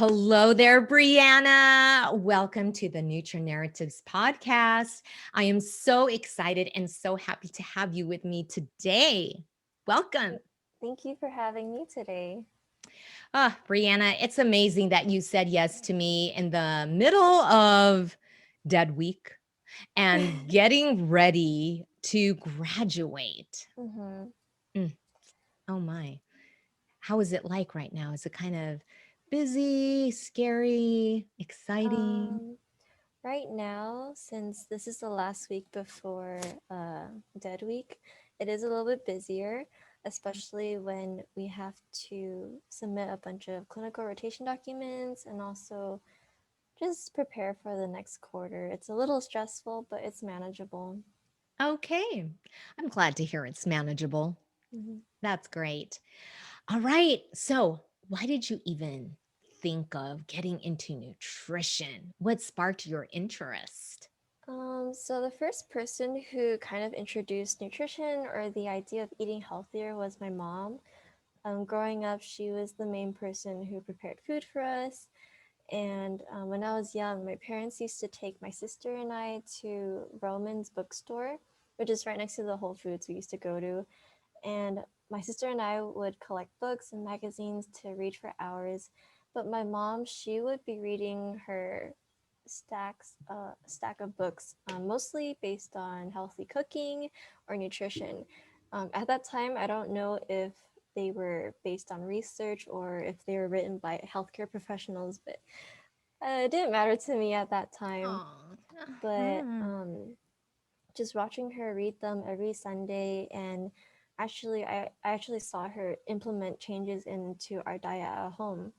Hello there, Briana. Welcome to the Nutra Narratives podcast. I am so excited and so happy to have you with me today. Welcome. Thank you for having me today. Briana, it's amazing that you said yes to me in the middle of Dead Week and getting ready to graduate. hmm Mm, oh my. How is it like right now? Is it kind of busy, scary, exciting? Um, right now, since this is the last week before Dead Week, it is a little bit busier, especially when we have to submit a bunch of clinical rotation documents and also just prepare for the next quarter. It's a little stressful, but it's manageable. Okay. I'm glad to hear it's manageable. hmm That's great. All right. So, why did you even think of getting into nutrition? What sparked your interest? So the first person who kind of introduced nutrition or the idea of eating healthier was my mom. Growing up, she was the main person who prepared food for us. And when I was young, my parents used to take my sister and I to Roman's bookstore, which is right next to the Whole Foods we used to go to. And my sister and I would collect books and magazines to read for hours. But my mom, she would be reading her stack of books, mostly based on healthy cooking or nutrition. At that time, I don't know if they were based on research or if they were written by healthcare professionals, but it didn't matter to me at that time. Oh, But just watching her read them every Sunday, and I actually saw her implement changes into our diet at home.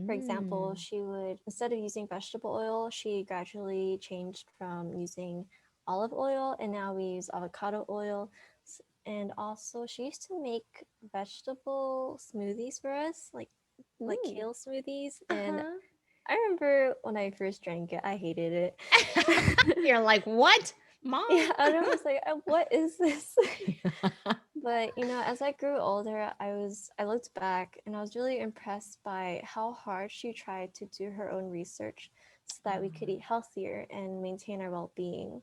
For example, mm. she would, instead of using vegetable oil, she gradually changed from using olive oil, and now we use avocado oil. And also, she used to make vegetable smoothies for us, like Ooh. kale smoothies. And Uh-huh. I remember when I first drank it, I hated it. You're like, what, mom? Yeah, I was like, what is this? But as I grew older, I looked back and I was really impressed by how hard she tried to do her own research so that we could eat healthier and maintain our well-being.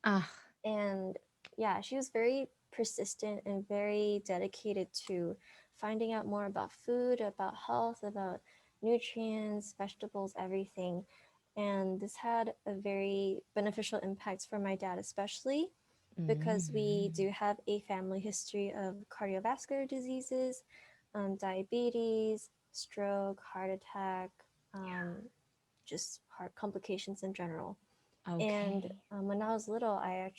Ah, And yeah, she was very persistent and very dedicated to finding out more about food, about health, about nutrients, vegetables, everything. And this had a very beneficial impact for my dad, especially because we mm. do have a family history of cardiovascular diseases, diabetes, stroke, heart attack, um, just heart complications in general. And Okay. when I was little, I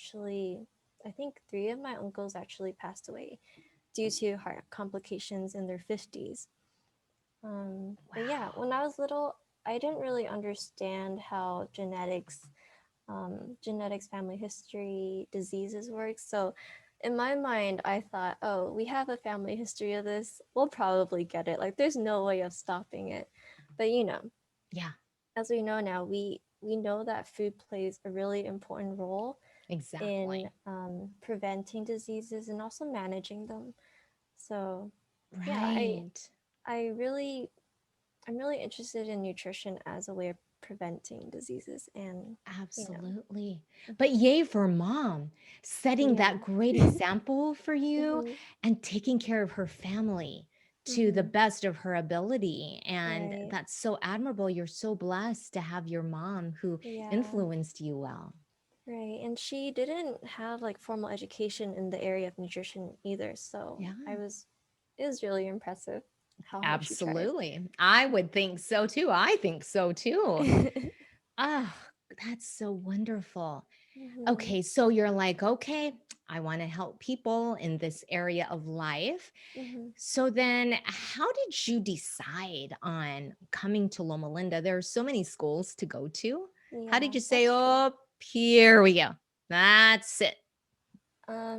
think three of my uncles actually passed away due to heart complications in their 50s. But yeah, when Wow. I was little, I didn't really understand how genetics, family history, diseases work. So in my mind, I thought, oh, we have a family history of this. We'll probably get it. Like, there's no way of stopping it. But Yeah, as we know now, we know that food plays a really important role in exactly. preventing diseases and also managing them. So yeah, Right. I really I'm really interested in nutrition as a way of preventing diseases and you know Absolutely. But yay for mom setting that yeah. great example for you hmm and taking care of her family to the hmm best of her ability. And Right. that's so admirable. You're so blessed to have your mom who Yeah. influenced you well. Right. And she didn't have like formal education in the area of nutrition either. So Yeah, it was really impressive how hard she tried. absolutely. I would think so too. I think so too. Ah, that's so wonderful. hmm Okay, so you're like, okay, I want to help people in this area of life. hmm So then, how did you decide on coming to Loma Linda? There are so many schools to go to. How did Yeah, you say, that's true. oh, here we go? That's it.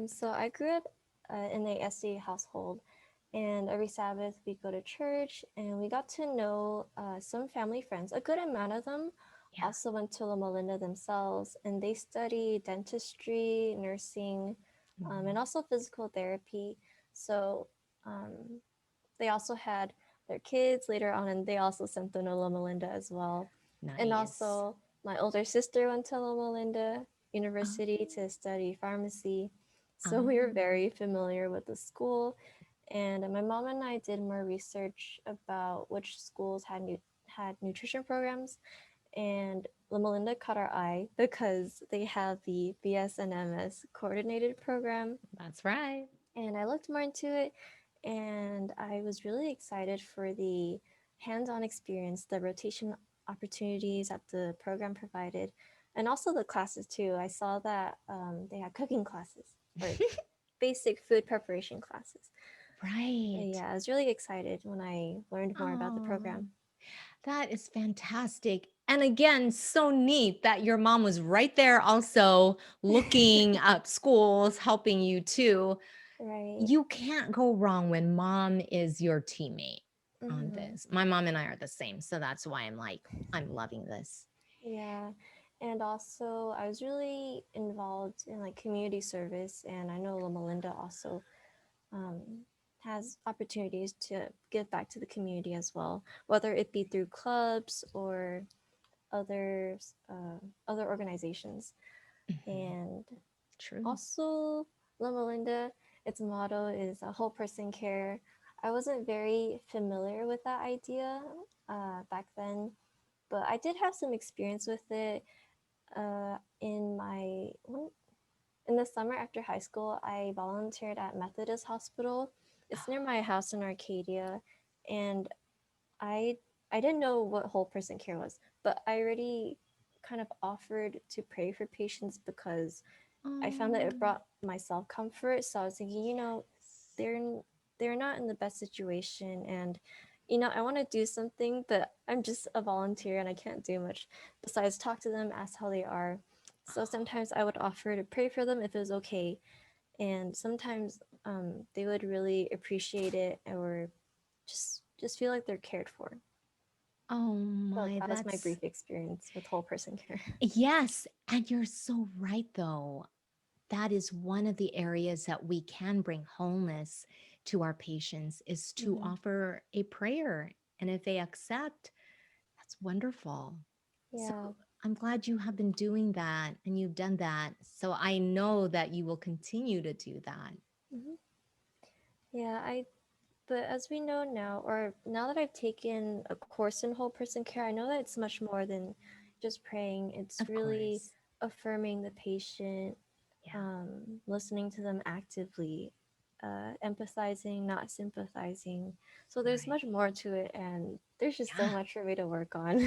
So I grew up in a SD household, and every Sabbath we go to church, and we got to know some family friends. A good amount of them Yeah. also went to Loma Linda themselves, and they study dentistry, nursing, and Mhm. also physical therapy. So um, they also had their kids later on, and they also sent them to Loma Linda as well. And Nice. also, my older sister went to Loma Linda Oh, University to study pharmacy, so we were oh, very familiar with the school. And my mom and I did more research about which schools had nutrition programs, and Loma Linda caught our eye because they have the BS&MS coordinated program, that's right. and I looked more into it, and I was really excited for the hands-on experience, the rotation opportunities that the program provided, and also the classes too. I saw that they had cooking classes or basic food preparation classes. Right. Yeah, I was really excited when I learned more about the Oh, program. that is fantastic. And again, so neat that your mom was right there also looking up schools, helping you too. Right. You can't go wrong when mom is your teammate on Hmm. this. My mom and I are the same. So that's why I'm like, I'm loving this. Yeah. And also, I was really involved in like community service, and I know Loma Linda also um, has opportunities to give back to the community as well, whether it be through clubs or other other organizations. Mhm. And True. also, Loma Linda, its motto is a whole person care. I wasn't very familiar with that idea back then, but I did have some experience with it in my in the summer after high school. I volunteered at Methodist Hospital. It's near my house in Arcadia, and I I didn't know what whole person care was, but I already kind of offered to pray for patients because I found that it Oh, brought myself comfort. So I was thinking, they're they're not in the best situation, and I want to do something, but I'm just a volunteer and I can't do much besides talk to them, ask how they are. So sometimes I would offer to pray for them if it was okay, and sometimes they would really appreciate it or just feel like they're cared for. oh So my, that was my that's brief experience with whole person care. yes. And you're so right, though. That is one of the areas that we can bring wholeness to our patients is to Hmm. offer a prayer. And if they accept, that's wonderful. So Yeah. I'm glad you have been doing that and you've done that. So I know that you will continue to do that. Hmm. Yeah, but as we know now, or now that I've taken a course in whole person care, I know that it's much more than just praying. It's Of really course. affirming the patient, Yeah. listening to them actively, empathizing, not sympathizing. So there's Right. much more to it, and there's just so Yeah. much for me to work on.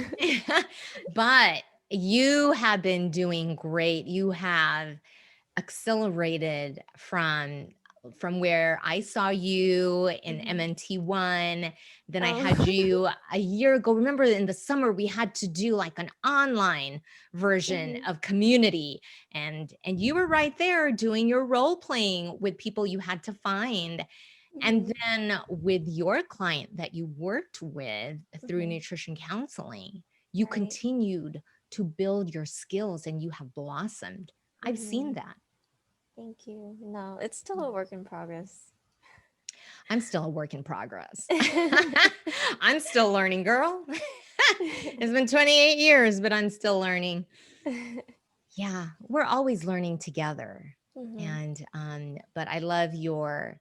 But you have been doing great. You have accelerated from where I saw you in Hmm. MNT1. Then I had Oh. you a year ago. Remember in the summer we had to do like an online version Hmm. of community, and you were right there doing your role playing with people you had to find. And Hmm. then with your client that you worked with through Hmm. nutrition counseling, you Right. continued to build your skills and you have blossomed. I've Hmm. seen that. Thank you. No, it's still a work in progress. I'm still a work in progress. I'm still learning, girl. It's been 28 years, but I'm still learning. Yeah, we're always learning together. Hmm. And but I love your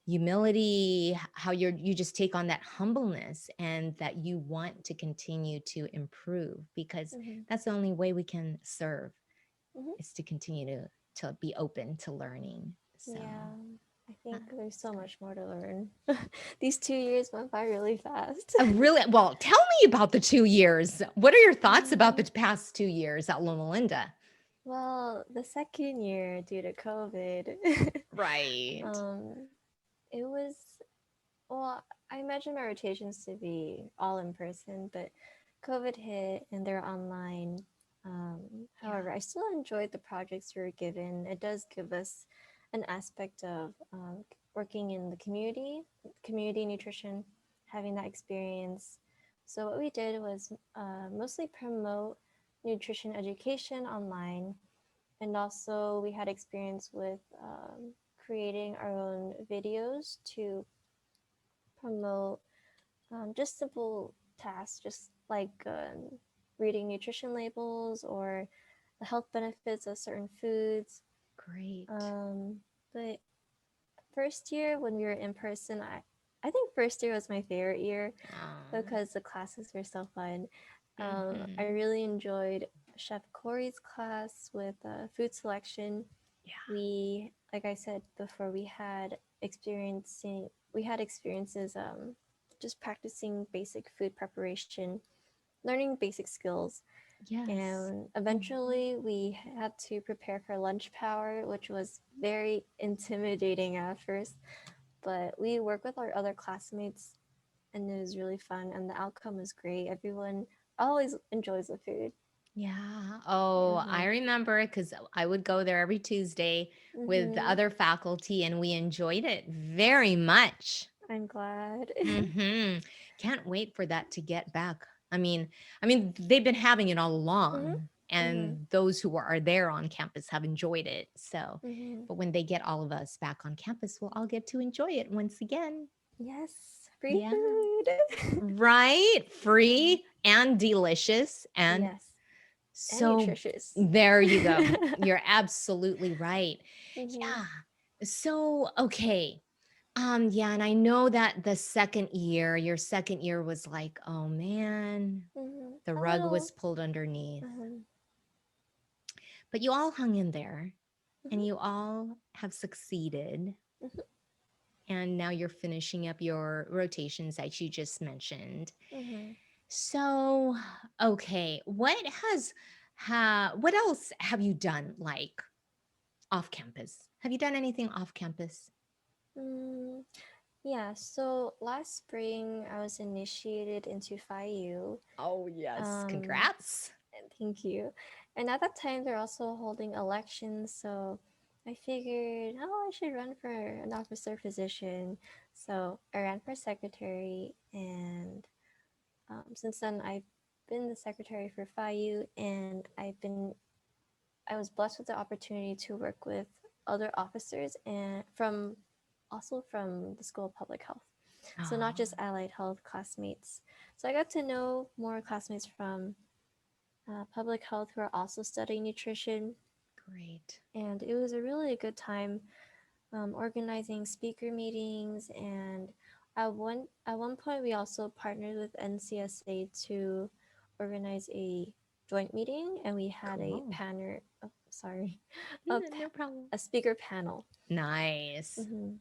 humility, how you just take on that humbleness and that you want to continue to improve because Hmm. that's the only way we can serve Hmm. is to continue to be open to learning. So Yeah, I think there's that's so great. much more to learn. These 2 years went by really fast. Really, well, tell me about the 2 years. What are your thoughts about the Um, past 2 years at Loma Linda? well, the second year due to COVID, Right. um, it was, well, I imagine my rotations to be all in person, but COVID hit and they're online. Yeah. However, I still enjoyed the projects we were given. It does give us an aspect of working in the community nutrition, having that experience. So, what we did was mostly promote nutrition education online, and also we had experience with creating our own videos to promote just simple tasks, just like reading nutrition labels or the health benefits of certain foods. Great. Um, but first year when we were in person, I think first year was my favorite year Um, because the classes were so fun. I mhm. really enjoyed Chef Corey's class with food selection. Yeah. We, like I said before, we had experiences just practicing basic food preparation, learning basic skills, Yes. and Mhm. eventually we had to prepare for lunch power, which was very intimidating at first, but we worked with our other classmates and it was really fun and the outcome was great. Everyone always enjoys the food. Yeah. Oh, I Mhm. remember because I would go there every Tuesday with the Mhm. other faculty, and we enjoyed it very much. I'm glad. Mhm. Can't wait for that to get back. I mean, they've been having it all Mhm. along, Mhm. and those who are there on campus have enjoyed it. So, Mhm. but when they get all of us back on campus, we'll all get to enjoy it once again. Yes, free Yeah. food. Right? Mhm. Free and delicious and Yes, and so nutritious. there you go. You're absolutely right. Mhm. Yeah. So, okay. Yeah, and I know that your second year was like, oh man, Mhm. the A rug was little. pulled underneath. Mhm. But you all hung in there Mhm. and you all have succeeded. Mhm. And now you're finishing up your rotations that you just mentioned. Mhm. So, okay, what else have you done like off campus? Have you done anything off campus? Mm, yeah, so last spring I was initiated into Phi U. Oh, yes. Um, Congrats. and thank you. And at that time they're also holding elections, so I figured, oh, I should run for an officer position. So I ran for secretary, and since then I've been the secretary for Phi U, and I was blessed with the opportunity to work with other officers and from the School of Public Health. So not just Oh, allied health classmates. So I got to know more classmates from public health who are also studying nutrition, great. and it was a really good time organizing speaker meetings. And at one point we also partnered with NCSA to organize a joint meeting, and we had a Cool. panel. Oh, sorry, a Yeah, no problem. a speaker panel. Nice. hmm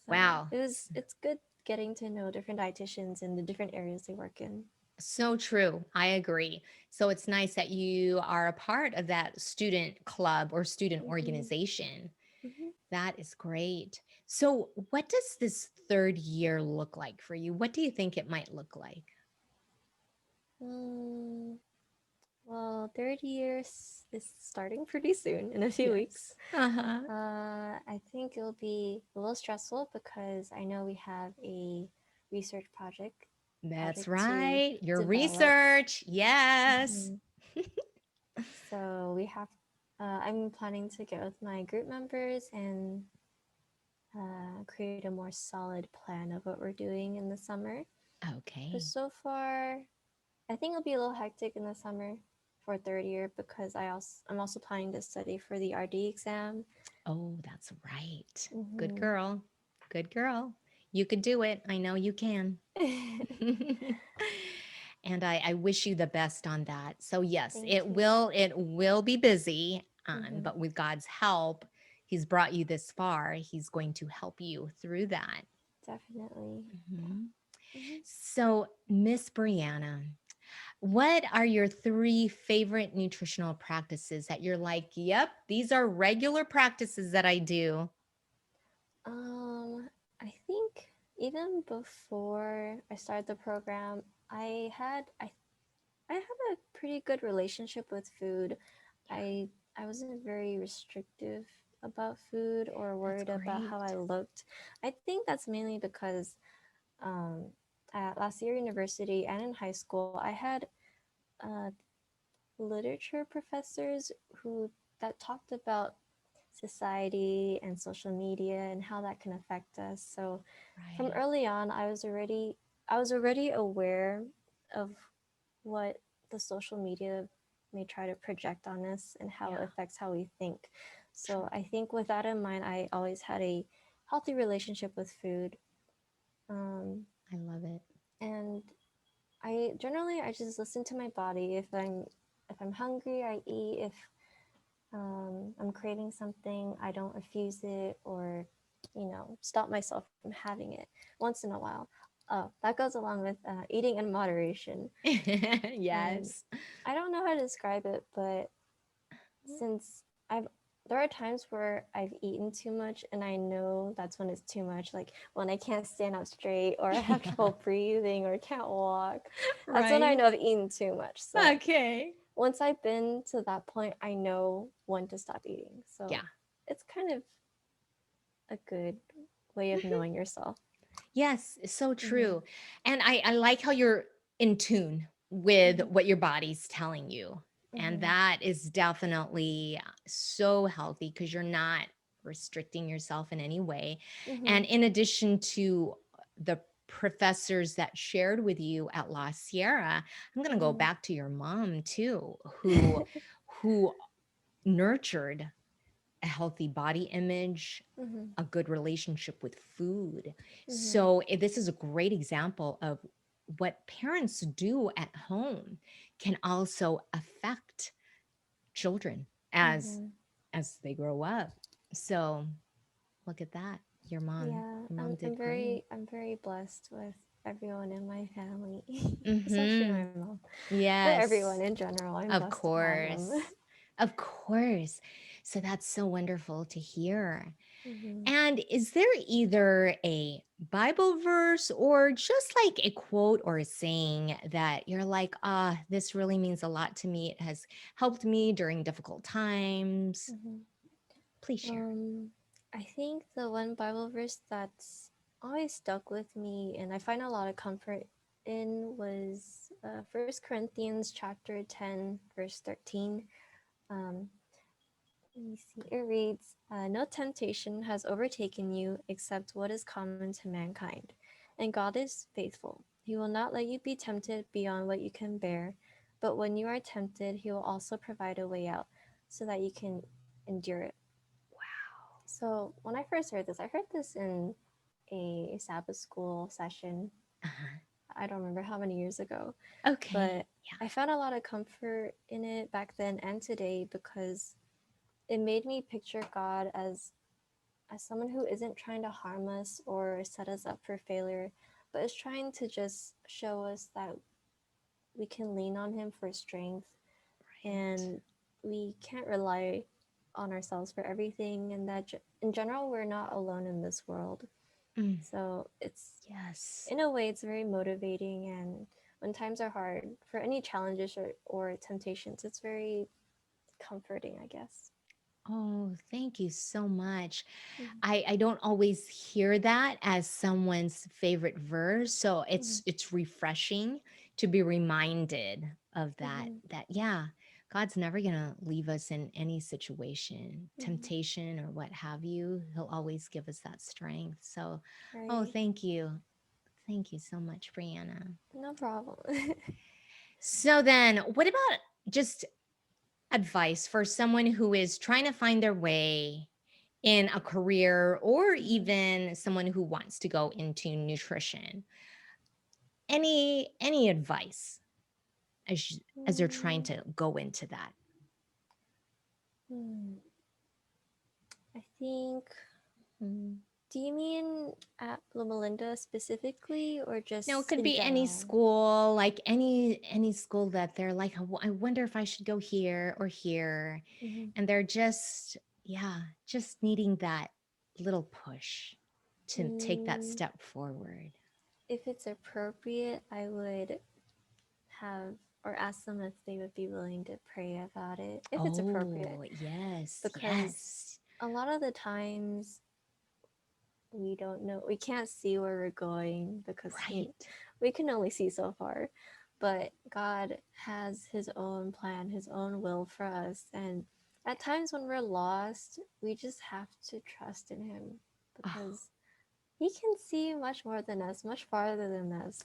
So Wow. it's good getting to know different dietitians in the different areas they work in. So true. I agree. So it's nice that you are a part of that student club or student hmm organization. hmm That is great. So, what does this third year look like for you? What do you think it might look like? Mm, well, third year is starting pretty soon in a few weeks. Yes. Uh-huh. I think it'll be a little stressful because I know we have a research That's project to right. Your develop. research. Yes. hmm So we have. I'm planning to get with my group members and create a more solid plan of what we're doing in the summer. But Okay. so far, I think it'll be a little hectic in the summer for third year because I'm also planning to study for the RD exam. Oh, that's right. Good hmm girl. Good girl. You could do it. I know you can. And I wish you the best on that. So yes, Thank it you. will be busy, hmm but with God's help, He's brought you this far. He's going to help you through that. Definitely. Mhm. hmm So, Miss Brianna, what are your three favorite nutritional practices that you're like, yep, these are regular practices that I do? I think even before I started the program, I had a pretty good relationship with food. Yeah, I wasn't very restrictive about food or that's worried about how I great. looked. I think that's mainly because um, at last year university and in high school, I had uh, literature professors who that talked about society and social media and how that can affect us. So from Right. early on, I was already I was already aware of what the social media may try to project on us and how it Yeah, affects how we think. true. So I think with that in mind, I always had a healthy relationship with food. Um, I love it. and I just listen to my body. If I'm hungry, I eat. If I'm craving something, I don't refuse it or stop myself from having it once in a while. Oh, that goes along with eating in moderation. And Yes. I don't know how to describe it, but since I've there are times where I've eaten too much and I know that's when it's too much, like when I can't stand up straight or I have Yeah, trouble breathing or can't walk. That's when I right. know I've eaten too much. So Okay. once I've been to that point, I know when to stop eating. Yeah. So it's kind of a good way of knowing yourself. Yes, it's so Mm-hmm. true. And I like how you're in tune with Mm-hmm. what your body's telling you. And Mm-hmm. that is definitely so healthy because you're not restricting yourself in any way. Mm-hmm. And in addition to the professors that shared with you at La Sierra, I'm going to go Mm-hmm. back to your mom too, who nurtured a healthy body image, Mm-hmm. a good relationship with food. Mm-hmm. So, this is a great example of what parents do at home can also affect children Mm-hmm. as they grow up. So, look at that. Your mom, Yeah, your mom I'm did I'm great. very I'm very blessed with everyone in my family, especially my Mhm. mom, but everyone Yes. in general. I'm Of blessed to have them. course. Of course. So that's so wonderful to hear. Mm-hmm. And is there either a Bible verse or just like a quote or a saying that you're like, this really means a lot to me? It has helped me during difficult times. Mm-hmm. Please share. Um, I think the one Bible verse that's always stuck with me and I find a lot of comfort in was 1 Corinthians chapter 10, verse 13. Um, Let me see. It reads, "No temptation has overtaken you except what is common to mankind. And God is faithful. He will not let you be tempted beyond what you can bear. But when you are tempted, He will also provide a way out so that you can endure it." So when I first heard this, I heard this in a Sabbath school session. Uh-huh. I don't remember how many years ago, Okay. but I found a lot of comfort in it back then and today because it made me picture God as someone who isn't trying to harm us or set us up for failure, but is trying to just show us that we can lean on Him for strength Right. and we can't rely on ourselves for everything, and that in general, we're not alone in this world. Mm, So yes. in a way, it's very motivating. And when times are hard, for any challenges or temptations, it's very comforting, I guess. Oh, thank you so much. Mm-hmm. I don't always hear that as someone's favorite verse, so Mm-hmm. it's refreshing to be reminded of that Mm-hmm. that yeah, God's never going to leave us in any situation, Mm-hmm. temptation or what have you. He'll always give us that strength. So, oh, Right. thank you. Thank you so much, Brianna. No problem. So then, what about just advice for someone who is trying to find their way in a career or Mm-hmm. even someone who wants to go into nutrition? Any advice as they're trying Mm, to go into that? hmm. I think. Mm. Do you mean at Loma Linda specifically, or No, it just could in be any general? school, like any school that they're like, I wonder if I should go here or here. Mm-hmm. And they're just, yeah, just needing that little push to take that Mm, step forward. if it's appropriate, I would have or ask them if they would be willing to pray about it, if it's appropriate, Oh, yes, because yes. a lot of the times we don't know, we can't see where we're going because Right. we can only see so far. But God has His own plan, His own will for us. And at times when we're lost, we just have to trust in Him Oh, because he can see much more than us, much farther than us,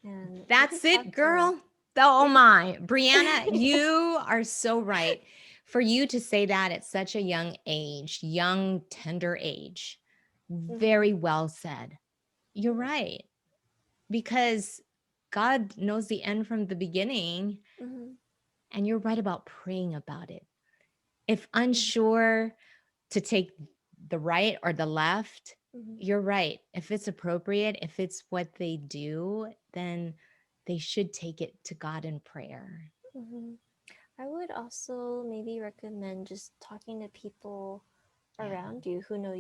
and we That's just it, have to. girl. Oh Yeah. my. Brianna, you are so right. For you to say that at such a young age, young, tender age, Mm-hmm. very well said. You're right. Because God knows the end from the beginning. Mm-hmm. And you're right about praying about it. If Mm-hmm. unsure to take the right or the left, Mm-hmm. you're right. If it's appropriate, if it's what they do, then they should take it to God in prayer. Mm-hmm. I would also maybe recommend just talking to people Yeah. around you who know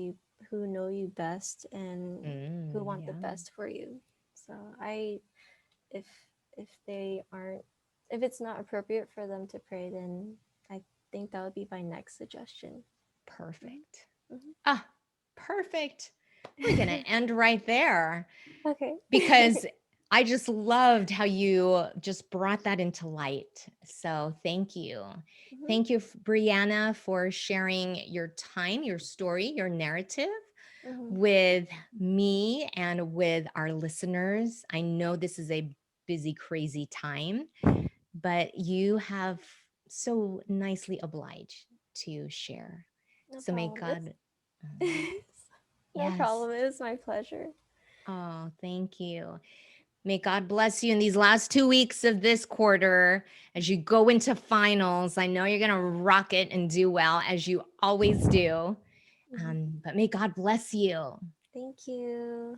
you best and who want the Yeah. best for you. So I if if they aren't if it's not appropriate for them to pray, then I think that would be my next suggestion. Perfect. Mm-hmm. Ah, perfect. We're going Mm-hmm. to end right there Okay. because I just loved how you just brought that into light. So thank you. Mm-hmm. Thank you, Brianna, for sharing your time, your story, your narrative Mm-hmm. with me and with our listeners. I know this is a busy, crazy time, but you have so nicely obliged to share. No So may problem. God, It's no yes. problem. It was my pleasure. Oh, thank you. May God bless you in these last 2 weeks of this quarter as you go into finals. I know you're going to rock it and do well as you always do. Mm-hmm. But may God bless you. Thank you.